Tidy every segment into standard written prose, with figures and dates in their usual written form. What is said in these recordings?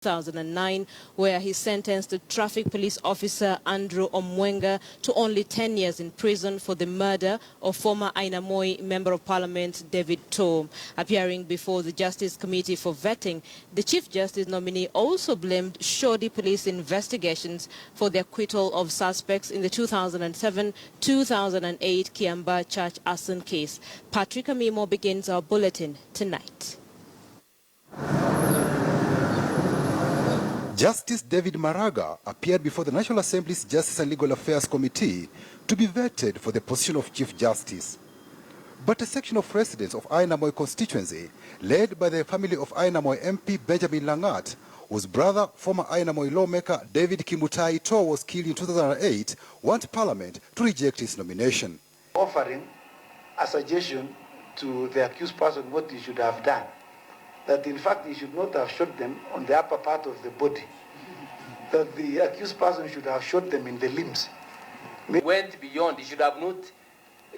2009, where he sentenced the traffic police officer Andrew MWANGI to only 10 years in prison for the murder of former Ainamoi Member of Parliament David THAIRU. Appearing before the Justice Committee for vetting, the Chief Justice nominee also blamed shoddy police investigations for the acquittal of suspects in the 2007-2008 Kiambaa church arson case. Patrick Amimo begins our bulletin tonight. Justice David Maraga appeared before the National Assembly's Justice and Legal Affairs Committee to be vetted for the position of Chief Justice. But a section of residents of Ainamoi constituency, led by the family of Ainamoi MP Benjamin Langat, whose brother, former Ainamoi lawmaker David Kimutai Tor, was killed in 2008, want Parliament to reject his nomination. Offering a suggestion to the accused person what he should have done. That in fact he should not have shot them on the upper part of the body. That the accused person should have shot them in the limbs. Went beyond. He should have not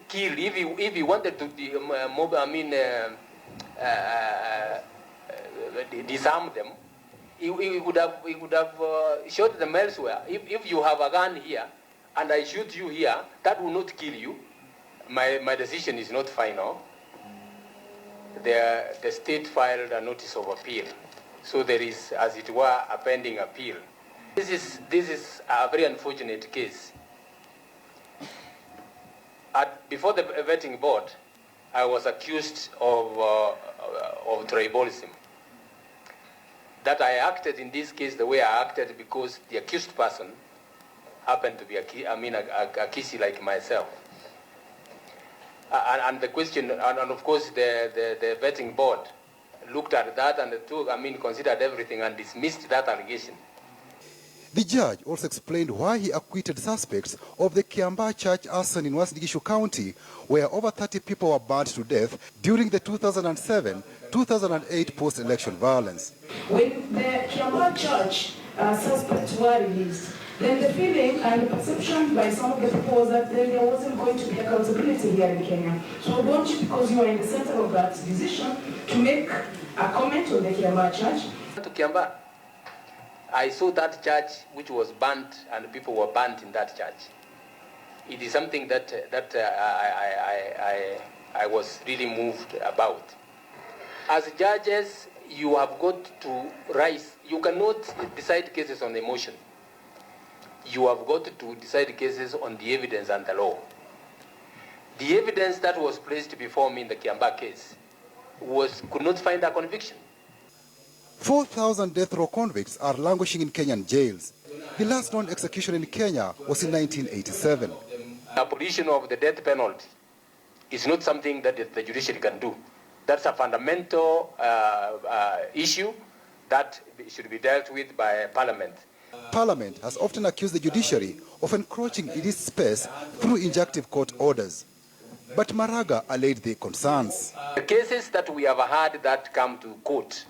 killed. If he wanted to disarm them, he would have shot them elsewhere. If you have a gun here and I shoot you here, that will not kill you. My decision is not final. The state filed a notice of appeal, so there is, as it were, a pending appeal. This is a very unfortunate case. Before the vetting board, I was accused of tribalism. That I acted in this case the way I acted because the accused person happened to be a Kisi like myself. And the question, and of course the vetting board looked at that and considered everything and dismissed that allegation. The judge also explained why he acquitted suspects of the Kiambaa church arson in Uasin Gishu County, where over 30 people were burned to death during the 2007-2008 post-election violence. When the Kiambaa church suspects were released, then the feeling and the perception by some of the people was that then there wasn't going to be accountability here in Kenya. So I want you, because you are in the center of that decision, to make a comment on the Kiambaa church. To Kiambaa, I saw that church which was burnt and people were burnt in that church. It is something that I was really moved about. As judges, you have got to rise. You cannot decide cases on emotion. You have got to decide cases on the evidence and the law. The evidence that was placed before me in the Kiambaa case could not find a conviction. 4,000 death row convicts are languishing in Kenyan jails. The last known execution in Kenya was in 1987. The abolition of the death penalty is not something that the judiciary can do. That's a fundamental issue that should be dealt with by Parliament. Parliament has often accused the judiciary of encroaching in its space through injunctive court orders. But Maraga allayed the concerns. The cases that we have had that come to court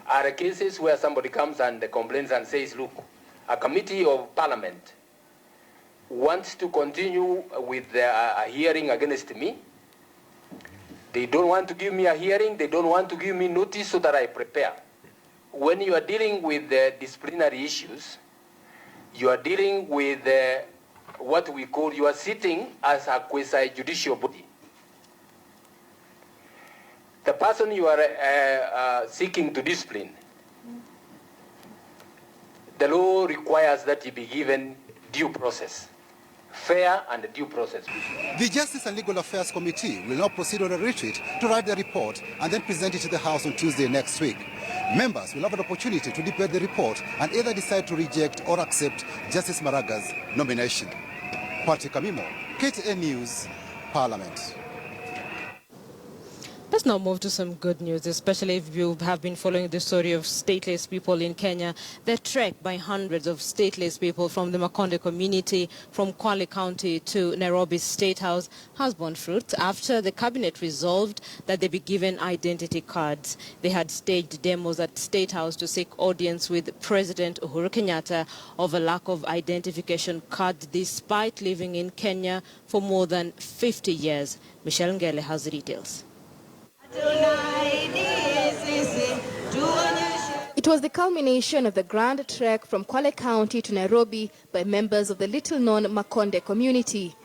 are cases where somebody comes and complains and says, look, a committee of Parliament wants to continue with a hearing against me. They don't want to give me a hearing. They don't want to give me notice so that I prepare. When you are dealing with disciplinary issues, you are dealing with what we call, you are sitting as a quasi-judicial body. The person you are seeking to discipline, the law requires that he be given due process, fair and due process. The Justice and Legal Affairs Committee will now proceed on a retreat to write the report and then present it to the House on Tuesday next week. Members will have an opportunity to debate the report and either decide to reject or accept Justice Maraga's nomination. Patrick Amimo, KTN News, Parliament. Let's now move to some good news, especially if you have been following the story of stateless people in Kenya. The trek by hundreds of stateless people from the Makonde community from Kwale County to Nairobi's State House has borne fruit after the cabinet resolved that they be given identity cards. They had staged demos at State House to seek audience with President Uhuru Kenyatta over lack of identification cards despite living in Kenya for more than 50 years. Michelle Ngele has the details. It was the culmination of the grand trek from Kwale County to Nairobi by members of the little-known Makonde community.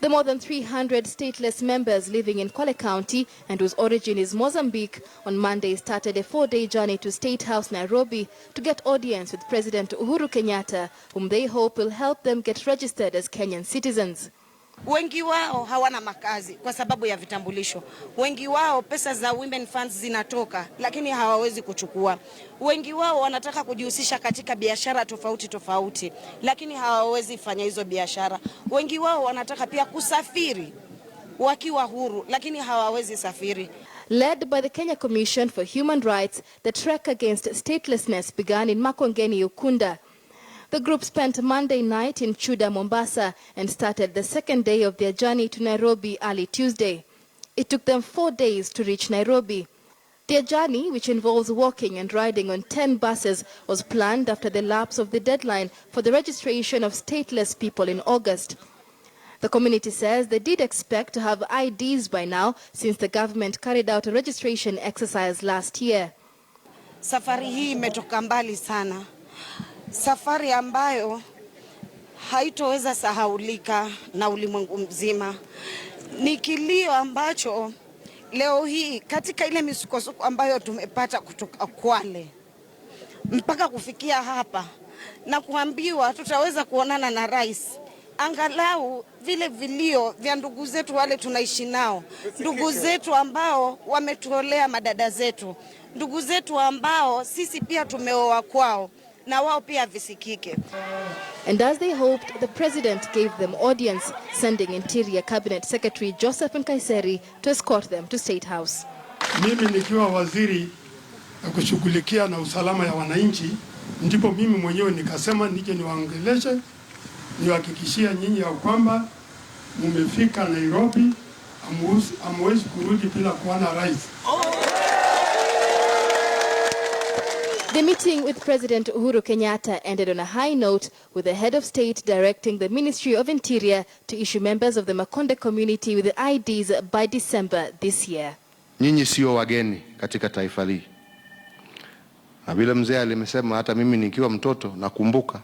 The more than 300 stateless members living in Kwale County and whose origin is Mozambique on Monday started a 4-day journey to State House, Nairobi to get audience with President Uhuru Kenyatta, whom they hope will help them get registered as Kenyan citizens. Wengi wao hawana makazi kwa sababu ya vitambulisho. Wengi wao pesa za women funds zinatoka lakini hawawezi kuchukua. Wengi wao wanataka kujihusisha katika biashara tofauti tofauti lakini hawawezi fanya hizo biashara. Wengi wao wanataka pia kusafiri wakiwa huru lakini hawawezi safiri. Led by the Kenya Commission for Human Rights, the trek against statelessness began in Makongeni, Ukunda. The group spent Monday night in Chuda, Mombasa, and started the second day of their journey to Nairobi early Tuesday. It took them 4 days to reach Nairobi. Their journey, which involves walking and riding on 10 buses, was planned after the lapse of the deadline for the registration of stateless people in August. The community says they did expect to have IDs by now, since the government carried out a registration exercise last year. Safari hii imetoka mbali sana. Safari ambayo haitoweza sahaulika na ulimwengu mzima. Ni kilio ambacho leo hii katika ile misukosuko ambayo tumepata kutoka Kwale mpaka kufikia hapa na kuambiwa tutaweza kuonana na rais. Angalau vile vilio vya ndugu zetu wale tunaishi nao, ndugu zetu ambao wametolea madada zetu, ndugu zetu ambao sisi pia tumeoa kwao, na wao pia visikike. And as they hoped, the president gave them audience, sending Interior Cabinet Secretary Joseph Nkaiseri to escort them to State House. Mimi nikiwa waziri na kushughulikia na usalama ya wananchi, ndipo mimi mwenyewe nikasema nije niwaongeleshe, niwahakikishia nyinyi ya kwamba mmefika Nairobi, hamwezi kurudi bila kuona rais. The meeting with President Uhuru Kenyatta ended on a high note, with the head of state directing the Ministry of Interior to issue members of the Makonde community with the IDs by December this year. Nyinyi sio wageni katika taifa hili. Na vile mzee alimesema, hata mimi nikiwa mtoto nakumbuka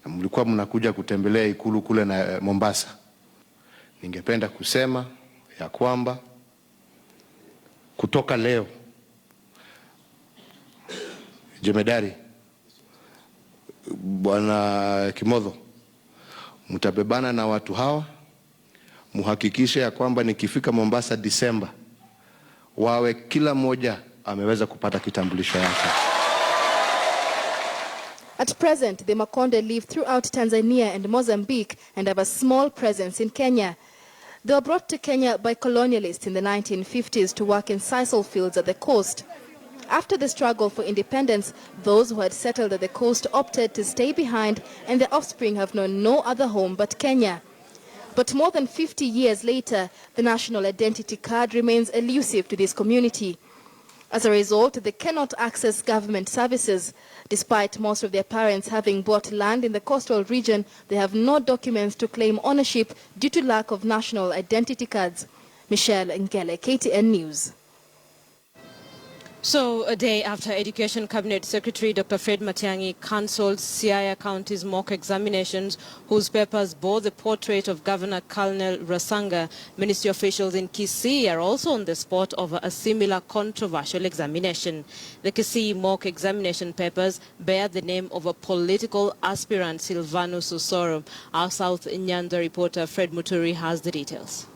mlikuwa mnakuja kutembelea ikulu kule na Mombasa. Ningependa kusema ya kwamba kutoka leo Jemedari Bwana Kimodho, mtabebana na watu hawa, muhakikishe ya kwamba nikifika Mombasa Disemba wawe kila mmoja ameweza kupata kitambulisho yake. At present, the Makonde live throughout Tanzania and Mozambique and have a small presence in Kenya. They were brought to Kenya by colonialists in the 1950s to work in sisal fields at the coast. After the struggle for independence, those who had settled at the coast opted to stay behind, and their offspring have known no other home but Kenya. But more than 50 years later, the national identity card remains elusive to this community. As a result, they cannot access government services. Despite most of their parents having bought land in the coastal region, they have no documents to claim ownership due to lack of national identity cards. Michelle Ngele, KTN News. So, a day after Education Cabinet Secretary Dr. Fred Matiang'i cancelled Siaya County's mock examinations, whose papers bore the portrait of Governor Colonel Rasanga, ministry officials in Kisii are also on the spot over a similar controversial examination. The Kisii mock examination papers bear the name of a political aspirant, Silvanus Osoro. Our South Nyanda reporter Fred Muturi has the details.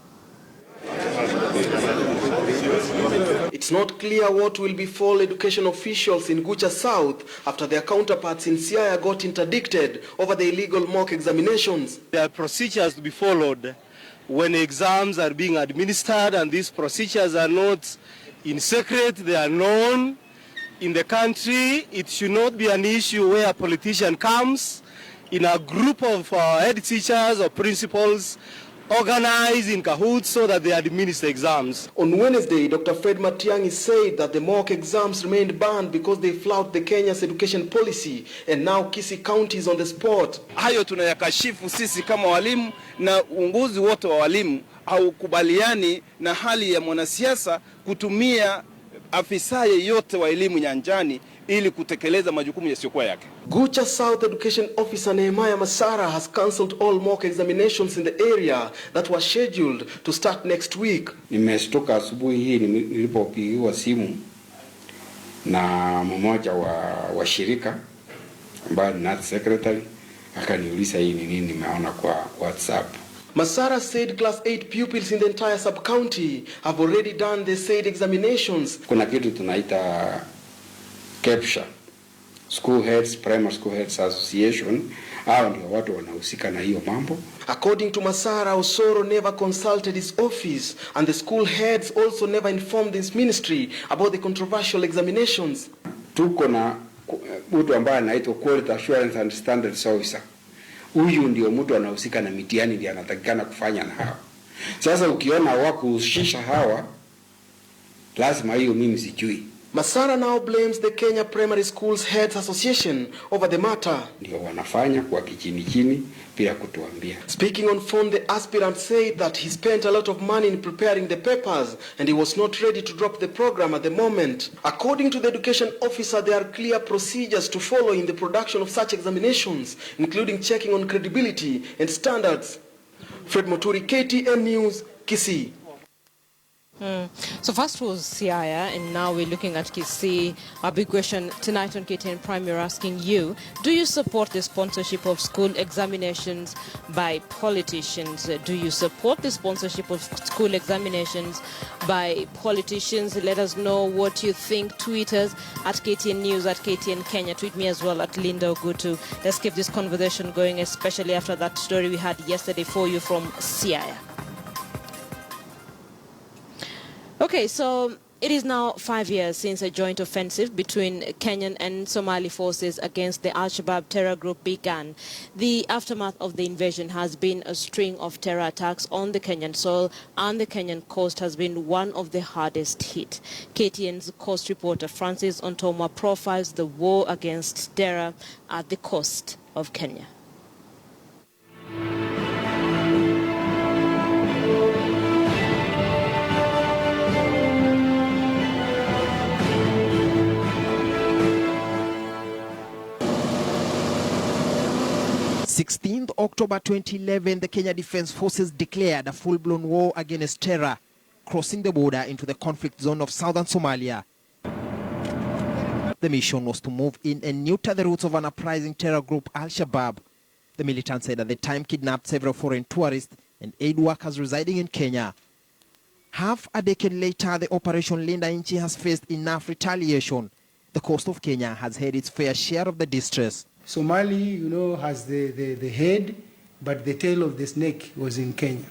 It's not clear what will befall education officials in Gucha South after their counterparts in Siaya got interdicted over the illegal mock examinations. There are procedures to be followed when exams are being administered, and these procedures are not in secret, they are known in the country. It should not be an issue where a politician comes in a group of head teachers or principals organized in cahoots so that they administer exams. On Wednesday, Dr. Fred Matiang'i said that the mock exams remained banned because they flout the Kenya's education policy, and now Kisii County is on the spot. Hayo tunayakashifu sisi kama walimu na uongozi wote wa walimu haukubaliani na hali ya mwanasiasa kutumia afisa yeyote wa elimu nyanjani ili kutekeleza majukumu yasiyokuwa yake. Gucha South Education Officer Nehemiah Masara has cancelled all mock examinations in the area that were scheduled to start next week. Nimeshtuka asubuhi hii nilipopigiwa simu na mmoja wa shirika ambaye ni Nath Secretary akaniuliza hii ni nini nimeona kwa WhatsApp. Masara said class 8 pupils in the entire sub-county have already done the said examinations. Kuna kitu tunaita KEPSHA, School Heads, Primary School Heads Association. Hao ndio watu wanahusika na hiyo mambo. According to Masara, Osoro never consulted his office and the school heads also never informed his ministry about the controversial examinations. Tuko na mtu ambaye anaitwa Quality Assurance and Standards Officer. Huyu ndio mtu anahusika na mitihani, ndiye anatakikana kufanya na hawa. Sasa ukiona wakuhusisha hawa, lazima hiyo mimi sijui. Masara now blames the Kenya Primary Schools Heads Association over the matter. Ndio wanafanya kwa kichini bila kutuambia. Speaking on phone, the aspirant said that he spent a lot of money in preparing the papers and he was not ready to drop the program at the moment. According to the education officer, there are clear procedures to follow in the production of such examinations, including checking on credibility and standards. Fred Moturi, KTN News, Kisii. So first was Siaya, and now we're looking at Kisii. A big question tonight on KTN Prime, we're asking you, do you support the sponsorship of school examinations by politicians? Do you support the sponsorship of school examinations by politicians? Let us know what you think. Tweet us at KTN News, at KTN Kenya. Tweet me as well at Linda Ogutu. Let's keep this conversation going, especially after that story we had yesterday for you from Siaya. Okay, so it is now 5 years since a joint offensive between Kenyan and Somali forces against the Al-Shabaab terror group began. The aftermath of the invasion has been a string of terror attacks on the Kenyan soil, and the Kenyan coast has been one of the hardest hit. KTN's coast reporter Francis Ontoma profiles the war against terror at the coast of Kenya. October 2011, the Kenya Defence Forces declared a full-blown war against terror, crossing the border into the conflict zone of southern Somalia. The mission was to move in and neuter the roots of an uprising terror group, Al-Shabaab. The militants said at the time kidnapped several foreign tourists and aid workers residing in Kenya. Half a decade later, the Operation Linda Inchi has faced enough retaliation. The coast of Kenya has had its fair share of the distress. Somali, has the head, but the tail of the snake was in Kenya,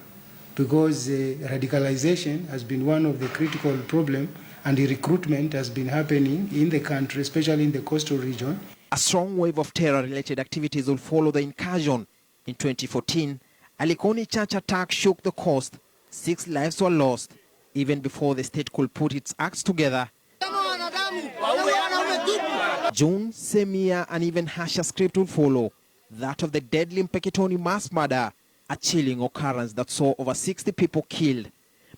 because radicalization has been one of the critical problems, and the recruitment has been happening in the country, especially in the coastal region. A strong wave of terror-related activities will follow the incursion. In 2014, a Likoni church attack shook the coast. 6 lives were lost. Even before the state could put its acts together, June, same year, an even harsher script will follow, that of the deadly Mpeketoni mass murder, a chilling occurrence that saw over 60 people killed.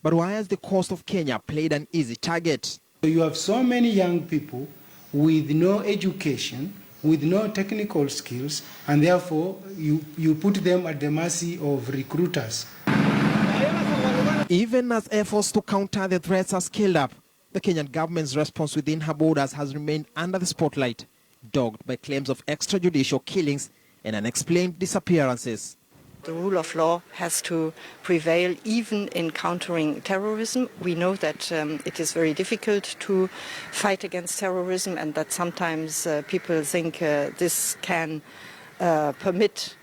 But why has the coast of Kenya played an easy target? You have so many young people with no education, with no technical skills, and therefore you put them at the mercy of recruiters. Even as efforts to counter the threats are scaled up, the Kenyan government's response within her borders has remained under the spotlight, dogged by claims of extrajudicial killings and unexplained disappearances. The rule of law has to prevail even in countering terrorism. We know that it is very difficult to fight against terrorism, and that sometimes people think this can permit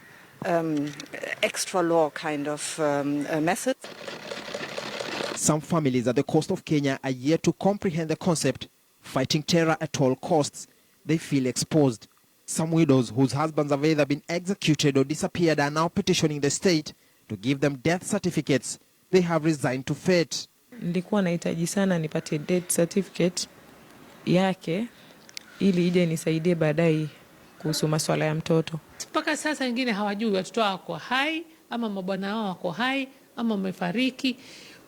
extra law kind of method. Some families at the coast of Kenya are yet to comprehend the concept, fighting terror at all costs. They feel exposed. Some widows whose husbands have either been executed or disappeared are now petitioning the state to give them death certificates. They have resigned to fate. Nilikuwa nahitaji sana nipate death certificate yake ili ije nisaidie baadaye kuhusu masuala ya mtoto. Mpaka sasa wengine hawajui watoto wao wako hai ama mabwana wao wako hai ama wamefariki.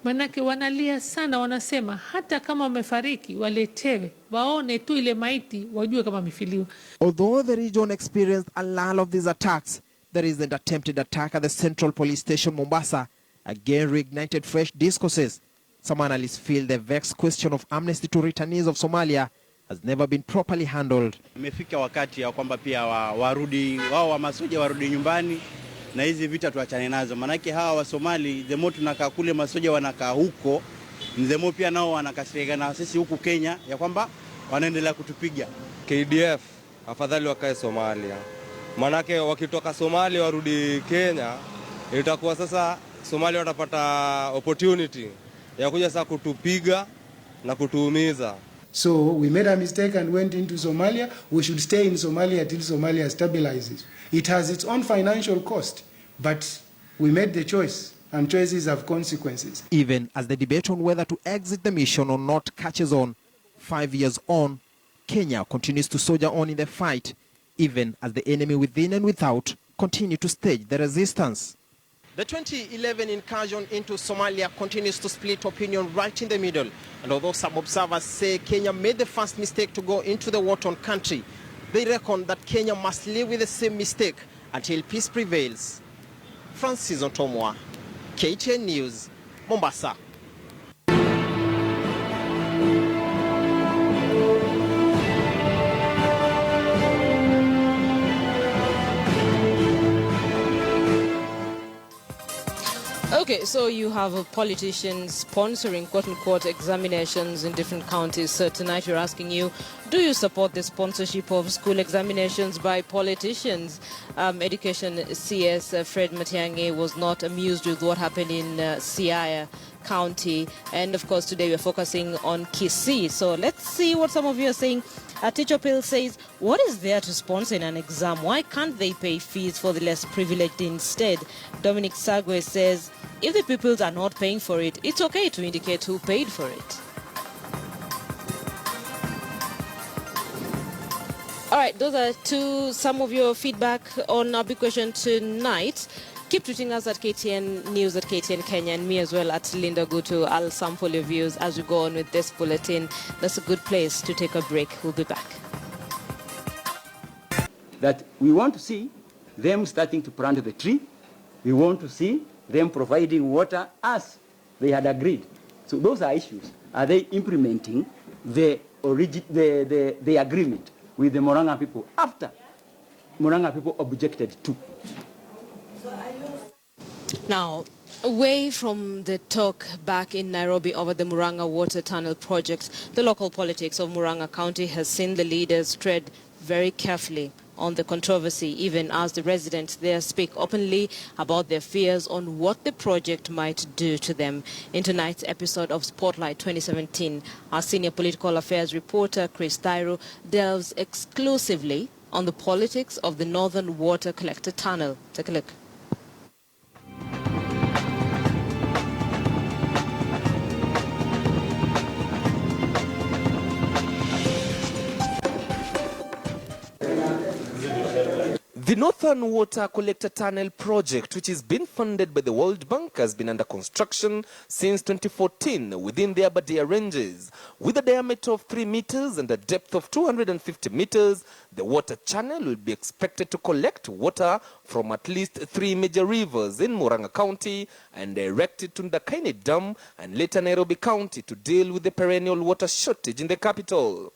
Manake wanalia sana, wanasema hata kama wamefariki waletewe, waone tu ile maiti wajue kama amefiliwa. Although the region experienced a lull of these attacks, there is an attempted attack at the Central Police Station, Mombasa, again reignited fresh discourses. Some analysts feel the vexed question of amnesty to returnees of Somalia has never been properly handled. Imefika wakati ya kwamba pia wao wa Masuja warudi nyumbani na hizi vita tuachane nazo. Manake hawa wa Somali, the more tunakaa kule Masuja wanakaa huko, the more pia nao wanakasirika na sisi huku Kenya ya kwamba wanaendelea kutupiga. KDF afadhali wakae Somalia. Manake wakitoka Somalia warudi Kenya, itakuwa sasa Somalia watapata opportunity ya kuja sasa kutupiga na kutuumiza. So we made a mistake and went into Somalia. We should stay in Somalia till Somalia stabilizes. It has its own financial cost, but we made the choice, and choices have consequences. Even as the debate on whether to exit the mission or not catches on, 5 years on, Kenya continues to soldier on in the fight, even as the enemy within and without continue to stage the resistance. The 2011 incursion into Somalia continues to split opinion right in the middle. And although some observers say Kenya made the first mistake to go into the war-torn country, they reckon that Kenya must live with the same mistake until peace prevails. Francis Ontomwa, KTN News, Mombasa. Okay, so you have politicians sponsoring quote-unquote examinations in different counties. So tonight we're asking you, do you support the sponsorship of school examinations by politicians? Education CS Fred Matiang'i was not amused with what happened in Siaya County. And of course today we're focusing on Kisii. So let's see what some of you are saying. Teacher Pill says, what is there to sponsor in an exam? Why can't they pay fees for the less privileged instead? Dominic Sagwe says, if the pupils are not paying for it, it's okay to indicate who paid for it. All right, those are some of your feedback on our big question tonight. Keep tweeting us at KTN News at KTN Kenya and me as well at Linda Gutu. I'll sample your views as we go on with this bulletin. That's a good place to take a break. We'll be back. That we want to see them starting to plant the tree. We want to see them providing water as they had agreed. So those are issues. Are they implementing the agreement with the Moranga people after Moranga people objected to? Now, away from the talk back in Nairobi over the Murang'a Water Tunnel project, the local politics of Murang'a County has seen the leaders tread very carefully on the controversy, even as the residents there speak openly about their fears on what the project might do to them. In tonight's episode of Spotlight 2017, our senior political affairs reporter, THAIRU, delves exclusively on the politics of the Northern Water Collector Tunnel. Take a look. The Northern Water Collector Tunnel project, which is being funded by the World Bank, has been under construction since 2014 within the Aberdare Ranges. With a diameter of 3 meters and a depth of 250 meters, the water channel will be expected to collect water from at least 3 major rivers in Murang'a County and direct it to Ndakaini Dam and later Nairobi County to deal with the perennial water shortage in the capital.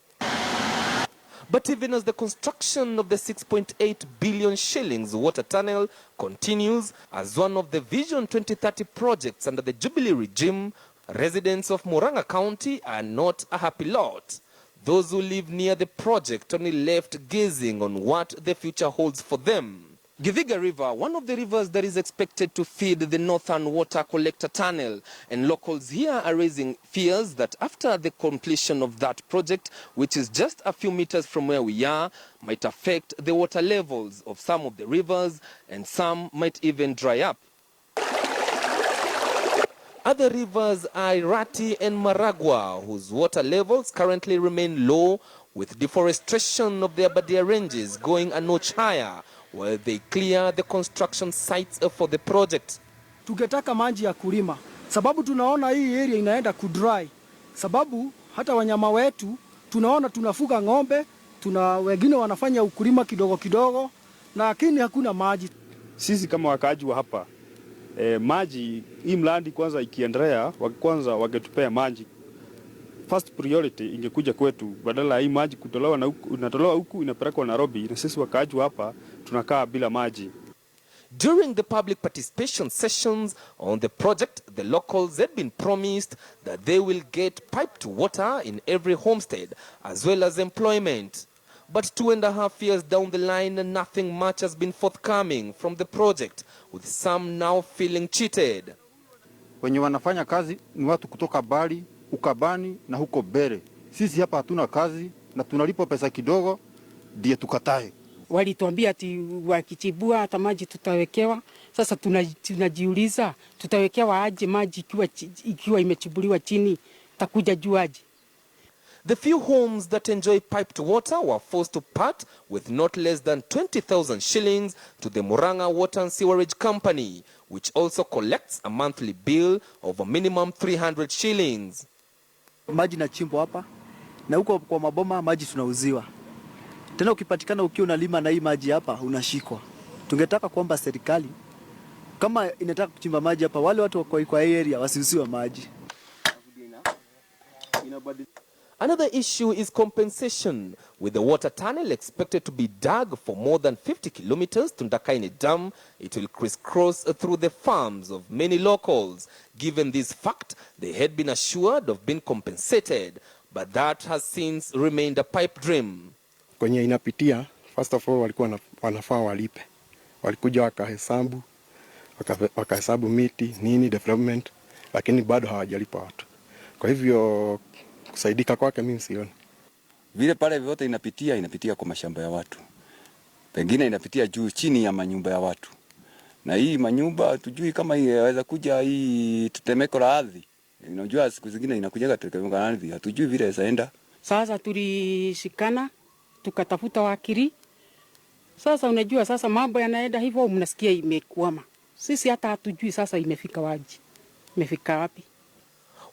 But even as the construction of the 6.8 billion shillings water tunnel continues as one of the Vision 2030 projects under the Jubilee regime, residents of Murang'a County are not a happy lot. Those who live near the project only left gazing on what the future holds for them. Githiga River, one of the rivers that is expected to feed the Northern Water Collector Tunnel, and locals here are raising fears that after the completion of that project, which is just a few meters from where we are, might affect the water levels of some of the rivers, and some might even dry up. Other rivers are Irati and Maragua, whose water levels currently remain low, with deforestation of the Aberdare Ranges going a notch higher, while they clear the construction sites for the project. tungetaka maji ya kulima, sababu tunaona hii area inaenda kudry, sababu hata wanyama wetu tunaona tunafuga ng'ombe, wengine wanafanya ukulima kidogo kidogo, lakini hakuna maji. Sisi kama wakaaji wa hapa maji, hii mradi kwanza ikiendelea, kwanza wangetupea maji. First priority ingekuja kwetu, badala hii maji kutolewa na huku, inatolewa huku inapelekwa Nairobi, na sisi wakaaji hapa tunakaa bila maji. During the public participation sessions on the project, the locals had been promised that they will get piped water in every homestead as well as employment. But 2.5 years down the line, nothing much has been forthcoming from the project, with some now feeling cheated. Wenye wanafanya kazi ni watu kutoka Bali, Ukabani na huko Bere. Sisi hapa hatuna kazi na tunalipa pesa kidogo, ndiye tukatae. Walituambia ati wakichibua hata maji tutawekewa. Sasa tunajiuliza tutawekewa aje maji ikiwa imechibuliwa chini, takuja juu aje? The few homes that enjoy piped water were forced to part with not less than 20,000 shillings to the Murang'a Water and Sewerage Company, which also collects a monthly bill of a minimum 300 shillings. Maji na chimbo hapa na huko kwa maboma maji tunauziwa. Tena ukipatikana ukiwa unalima na hii maji hapa unashikwa. Tungetaka kuomba serikali kama inataka kuchimba maji hapa, wale watu kwa area wasiuziwe maji. Another issue is compensation, with the water tunnel expected to be dug for more than 50 kilometers to Ndakaini Dam. It will crisscross through the farms of many locals. Given this fact, they had been assured of being compensated, but that has since remained a pipe dream. Kwenye inapitia, first of all walikuwa wanafaa walipe. Walikuja wakahesabu miti, nini, development, lakini bado hawajalipa watu. Kwa hivyo kusaidika kwake mimi sioni. Vile pale vyote inapitia kwa mashamba ya watu. Pengine inapitia juu chini ya manyumba ya watu. Na hii manyumba tujui kama inaweza kuja hii tetemeko la ardhi. Unajua siku zingine inakuja tetemeko la ardhi, hatujui vile itaenda. Sasa tulishikana tukatafuta wakili. Sasa unajua sasa mambo yanaenda hivyo, mnasikia imekwama. Sisi hata hatujui sasa imefika wapi. Imefika wapi?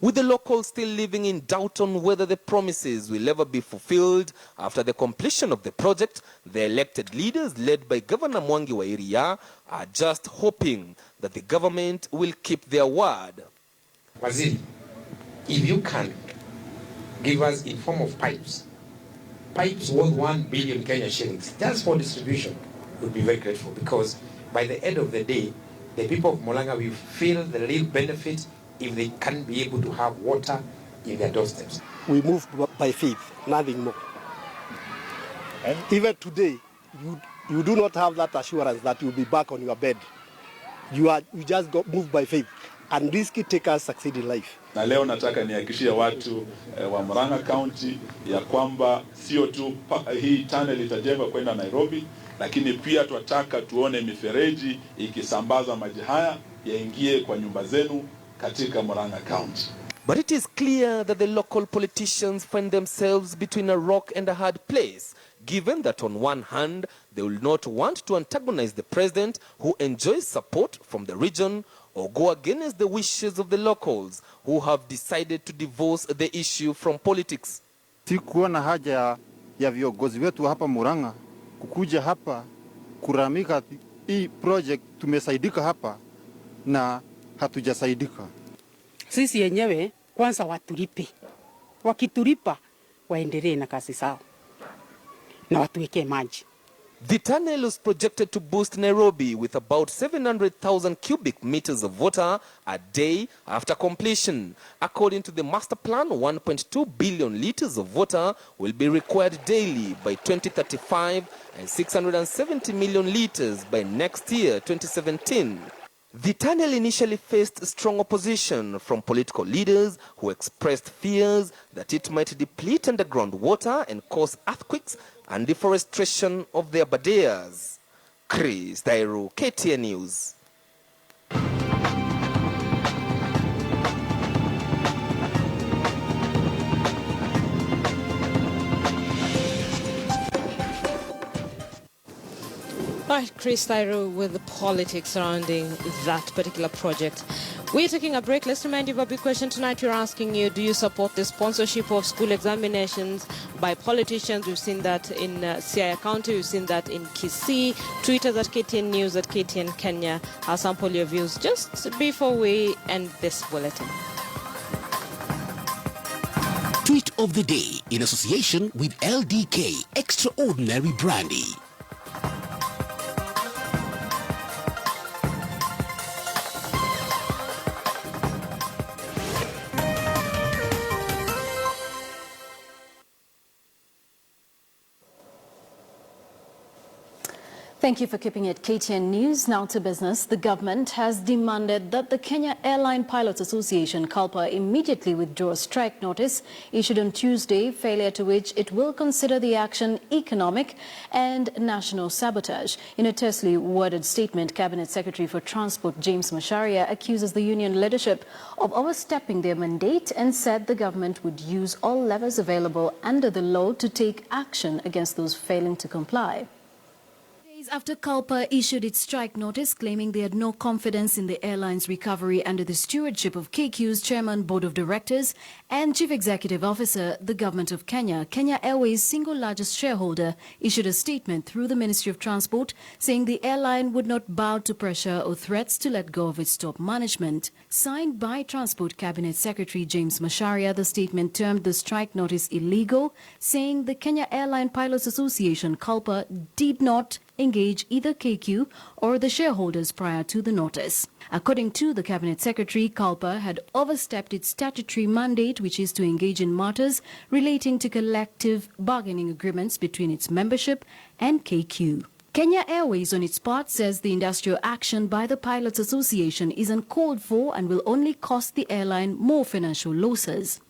With the locals still living in doubt on whether the promises will ever be fulfilled after the completion of the project, the elected leaders led by Governor MWANGI wa area are just hoping that the government will keep their word. Waziri, if you can give us in form of pipes worth 1 billion Kenya shillings, just for distribution, we'll be very grateful, because by the end of the day, the people of Murang'a will feel the real benefit if they can be able to have water in their doorsteps. We move by faith, nothing more. And even today, you do not have that assurance that you'll be back on your bed. You just move by faith, and risk it take us succeed in life. Na leo nataka nihakikishie watu wa Murang'a County ya kwamba sio tu hii tunnel itajengwa kwenda Nairobi, lakini pia tunataka tuone mifereji ikisambaza maji haya yaingie kwa nyumba zenu katika Murang'a County. But it is clear that the local politicians find themselves between a rock and a hard place, given that on one hand, they will not want to antagonize the president who enjoys support from the region, or go against the wishes of the locals who have decided to divorce the issue from politics. Sikuona haja ya viongozi wetu hapa Murang'a kukuja hapa kuramika hii project, tumesaidika hapa na hatujasaidika. Sisi yenyewe kwanza watulipe. Wakitulipa waendelee na kazi zao na watuwekee maji. The tunnel is projected to boost Nairobi with about 700,000 cubic meters of water a day after completion. According to the master plan, 1.2 billion liters of water will be required daily by 2035 and 670 million liters by next year, 2017. The tunnel initially faced strong opposition from political leaders who expressed fears that it might deplete underground water and cause earthquakes and deforestation of their badeas. THAIRU, KTN News. All right, Chris, THAIRU, with the politics surrounding that particular project. We're taking a break. Let's remind you of a big question tonight. We're asking you, do you support the sponsorship of school examinations by politicians? We've seen that in Siaya County. We've seen that in Kisii. Tweet us at KTN News, at KTN Kenya. I'll sample your views just before we end this bulletin. Tweet of the day in association with LDK Extraordinary Brandy. Thank you for keeping it KTN News. Now to business. The government has demanded that the Kenya Airline Pilots Association, KALPA, immediately withdraw a strike notice issued on Tuesday, failure to which it will consider the action economic and national sabotage. In a tersely worded statement, Cabinet Secretary for Transport James Macharia accuses the union leadership of overstepping their mandate and said the government would use all levers available under the law to take action against those failing to comply. After KALPA issued its strike notice claiming they had no confidence in the airline's recovery under the stewardship of KQ's Chairman, Board of Directors and Chief Executive Officer, the Government of Kenya, Kenya Airways' single largest shareholder, issued a statement through the Ministry of Transport saying the airline would not bow to pressure or threats to let go of its top management. Signed by Transport Cabinet Secretary James Macharia, the statement termed the strike notice illegal, saying the Kenya Airline Pilots Association, KALPA, did not engage either KQ or the shareholders prior to the notice. According to the Cabinet Secretary, KALPA had overstepped its statutory mandate, which is to engage in matters relating to collective bargaining agreements between its membership and KQ. Kenya Airways, on its part, says the industrial action by the Pilots Association is uncalled for and will only cost the airline more financial losses.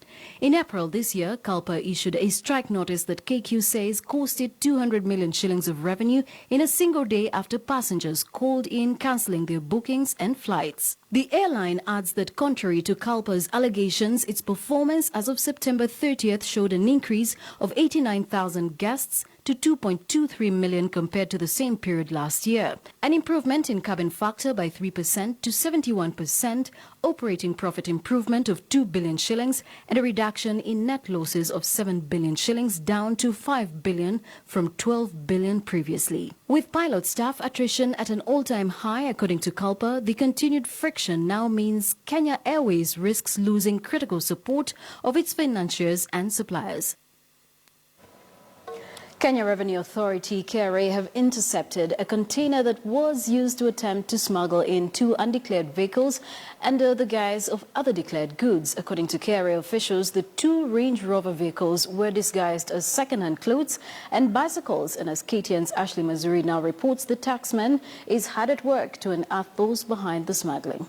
In April this year, KALPA issued a strike notice that KQ says costed 200 million shillings of revenue in a single day after passengers called in cancelling their bookings and flights. The airline adds that contrary to KALPA's allegations, its performance as of September 30th showed an increase of 89,000 guests to 2.23 million compared to the same period last year. An improvement in cabin factor by 3% to 71%, operating profit improvement of 2 billion shillings, and a reduction in net losses of 7 billion shillings down to 5 billion from 12 billion previously. With pilot staff attrition at an all-time high, according to KALPA, the continued friction now means Kenya Airways risks losing critical support of its financiers and suppliers. Kenya Revenue Authority, KRA, have intercepted a container that was used to attempt to smuggle in 2 undeclared vehicles under the guise of other declared goods. According to KRA officials, the 2 Range Rover vehicles were disguised as second-hand clothes and bicycles. And as KTN's Ashley Mazuri now reports, the taxman is hard at work to unearth those behind the smuggling.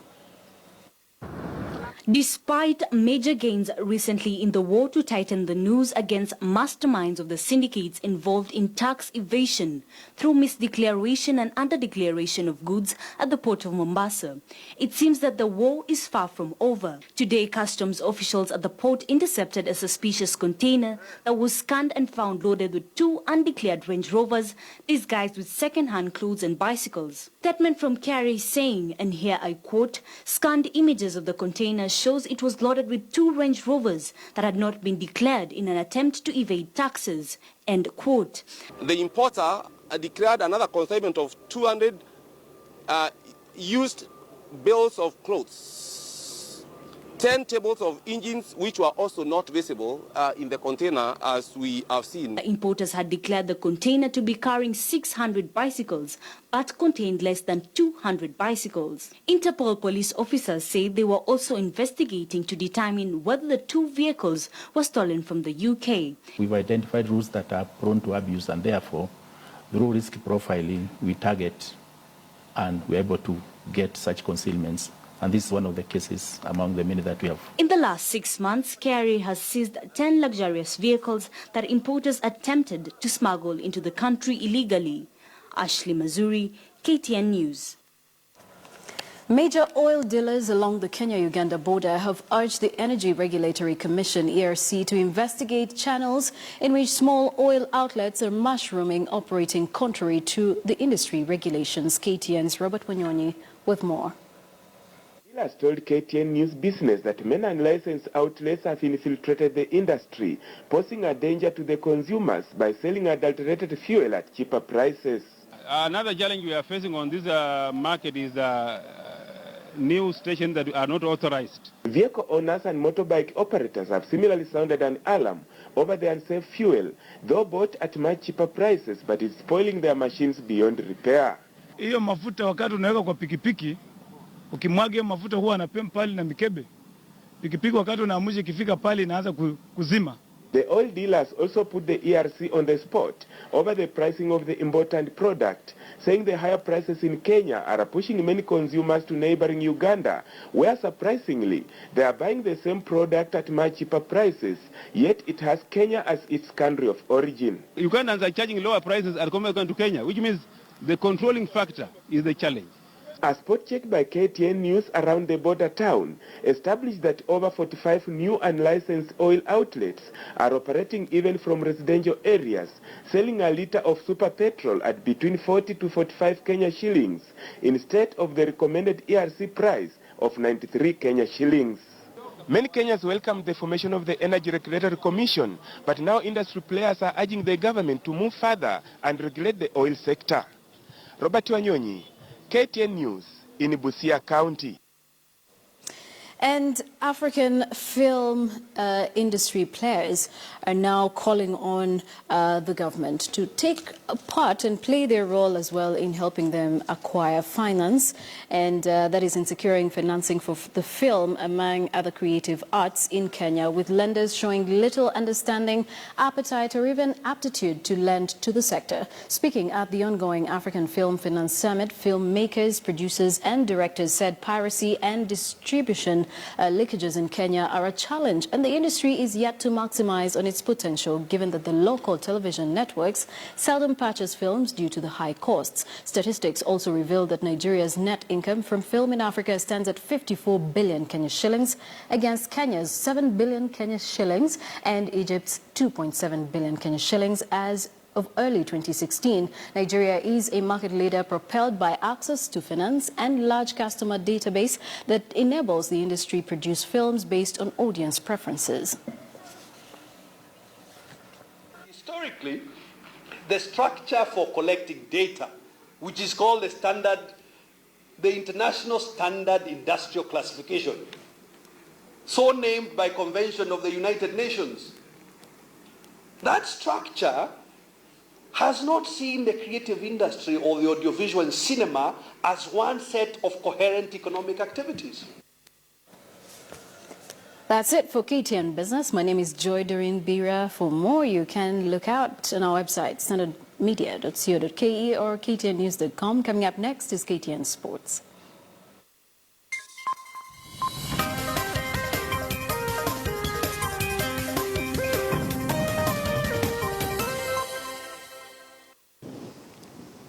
Despite major gains recently in the war to tighten the noose against masterminds of the syndicates involved in tax evasion through misdeclaration and underdeclaration of goods at the port of Mombasa, it seems that the war is far from over. Today, customs officials at the port intercepted a suspicious container that was scanned and found loaded with 2 undeclared Range Rovers disguised with second-hand clothes and bicycles. Statement from KRA saying, and here I quote, "Scanned images of the container shows it was loaded with 2 Range Rovers that had not been declared in an attempt to evade taxes." End quote. The importer declared another consignment of 200 used bales of clothes, 10 tables of engines which were also not visible in the container as we have seen. The importers had declared the container to be carrying 600 bicycles but contained less than 200 bicycles. Interpol police officers say they were also investigating to determine whether the 2 vehicles were stolen from the UK. We've identified routes that are prone to abuse, and therefore through risk profiling we target and we're able to get such concealments. And this is one of the cases among the many that we have. In the last 6 months, KRA has seized 10 luxurious vehicles that importers attempted to smuggle into the country illegally. Ashley Mazuri, KTN News. Major oil dealers along the Kenya-Uganda border have urged the Energy Regulatory Commission, ERC, to investigate channels in which small oil outlets are mushrooming, operating contrary to the industry regulations. KTN's Robert Wanyonyi with more. Dealers told KTN News Business that many unlicensed outlets have infiltrated the industry, posing a danger to the consumers by selling adulterated fuel at cheaper prices. Another challenge we are facing on this market is new stations that are not authorized. Vehicle owners and motorbike operators have similarly sounded an alarm over the unsafe fuel, though bought at much cheaper prices, but it's spoiling their machines beyond repair. Hiyo mafuta wakati unaweka kwa pikipiki, ukimwaga hiyo mafuta huwa anapema pale na mikebe. Pikipiki wakati unaamusha ikifika pale inaanza kuzima. The oil dealers also put the ERC on the spot over the pricing of the important product, saying the higher prices in Kenya are pushing many consumers to neighboring Uganda, where surprisingly, they are buying the same product at much cheaper prices, yet it has Kenya as its country of origin. Ugandans are charging lower prices at coming to Kenya, which means the controlling factor is the challenge. A spot check by KTN News around the border town established that over 45 new unlicensed oil outlets are operating even from residential areas, selling a litre of super petrol at between 40 to 45 Kenya shillings instead of the recommended ERC price of 93 Kenya shillings. Many Kenyans welcomed the formation of the Energy Regulatory Commission, but now industry players are urging the government to move further and regulate the oil sector. Robert Wanyonyi, KTN News in Busia County. And African film industry players are now calling on the government to take a part and play their role as well in helping them acquire finance, and that is in securing financing for the film, among other creative arts in Kenya, with lenders showing little understanding, appetite or even aptitude to lend to the sector. Speaking at the ongoing African Film Finance Summit, filmmakers, producers and directors said piracy and distribution leakages in Kenya are a challenge, and the industry is yet to maximize on its potential, given that the local television networks seldom purchase films due to the high costs. Statistics also reveal that Nigeria's net income from film in Africa stands at 54 billion Kenya shillings against Kenya's 7 billion Kenya shillings and Egypt's 2.7 billion Kenya shillings as of early 2016. Nigeria is a market leader propelled by access to finance and large customer database that enables the industry to produce films based on audience preferences. Historically, the structure for collecting data, which is called the International Standard Industrial Classification, so named by Convention of the United Nations, that structure has not seen the creative industry or the audiovisual and cinema as one set of coherent economic activities. That's it for KTN Business. My name is Joy Doreen Bira. For more, you can look out on our website, standardmedia.co.ke or ktnnews.com. Coming up next is KTN Sports.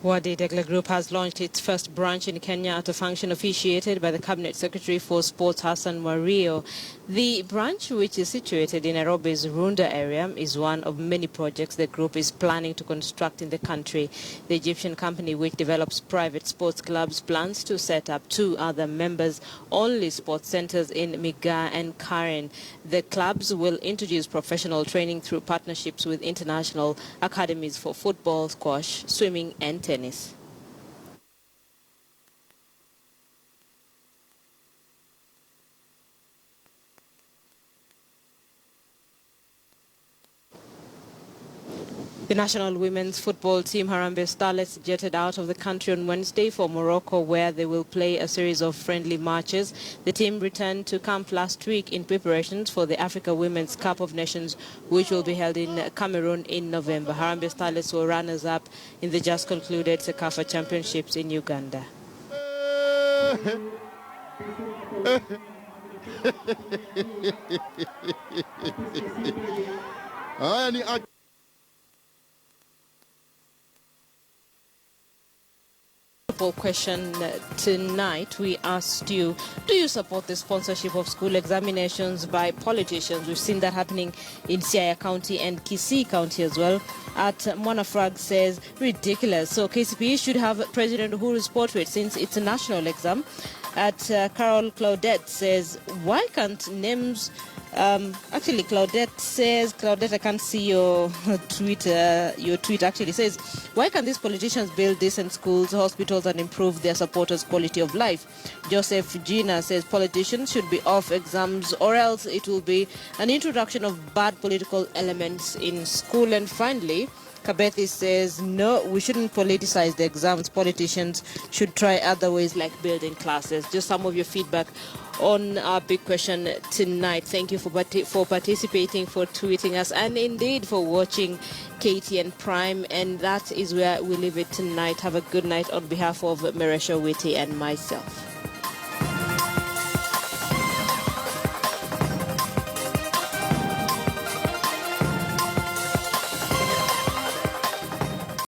Wadi Degla Group has launched its first branch in Kenya at a function officiated by the Cabinet Secretary for Sports, Hassan Wario. The branch, which is situated in Nairobi's Runda area, is one of many projects the group is planning to construct in the country. The Egyptian company, which develops private sports clubs, plans to set up 2 other members-only sports centers in Migaa and Karen. The clubs will introduce professional training through partnerships with international academies for football, squash, swimming and tennis. The national women's football team Harambee Starlets jetted out of the country on Wednesday for Morocco, where they will play a series of friendly matches. The team returned to camp last week in preparations for the Africa Women's Cup of Nations, which will be held in Cameroon in November. Harambee Starlets were runners-up in the just concluded Sekafa Championships in Uganda. poll question tonight. We asked you, do you support the sponsorship of school examinations by politicians? We've seen that happening in Siaya County and Kisii County as well. At Mwanafrag says, ridiculous. So KCPE should have President Uhuru's portrait since it's a national exam. At Carol Claudette says, why can't names... actually, Claudette, I can't see your tweet. Your tweet actually says, why can these politicians build decent schools, hospitals, and improve their supporters' quality of life? Joseph Gina says, politicians should be off exams, or else it will be an introduction of bad political elements in school. And finally, Kabethi says, no, we shouldn't politicize the exams. Politicians should try other ways like building classes. Just some of your feedback on our big question tonight. Thank you for participating, for tweeting us, and indeed for watching KTN Prime. And that is where we leave it tonight. Have a good night on behalf of Meresha Witty and myself.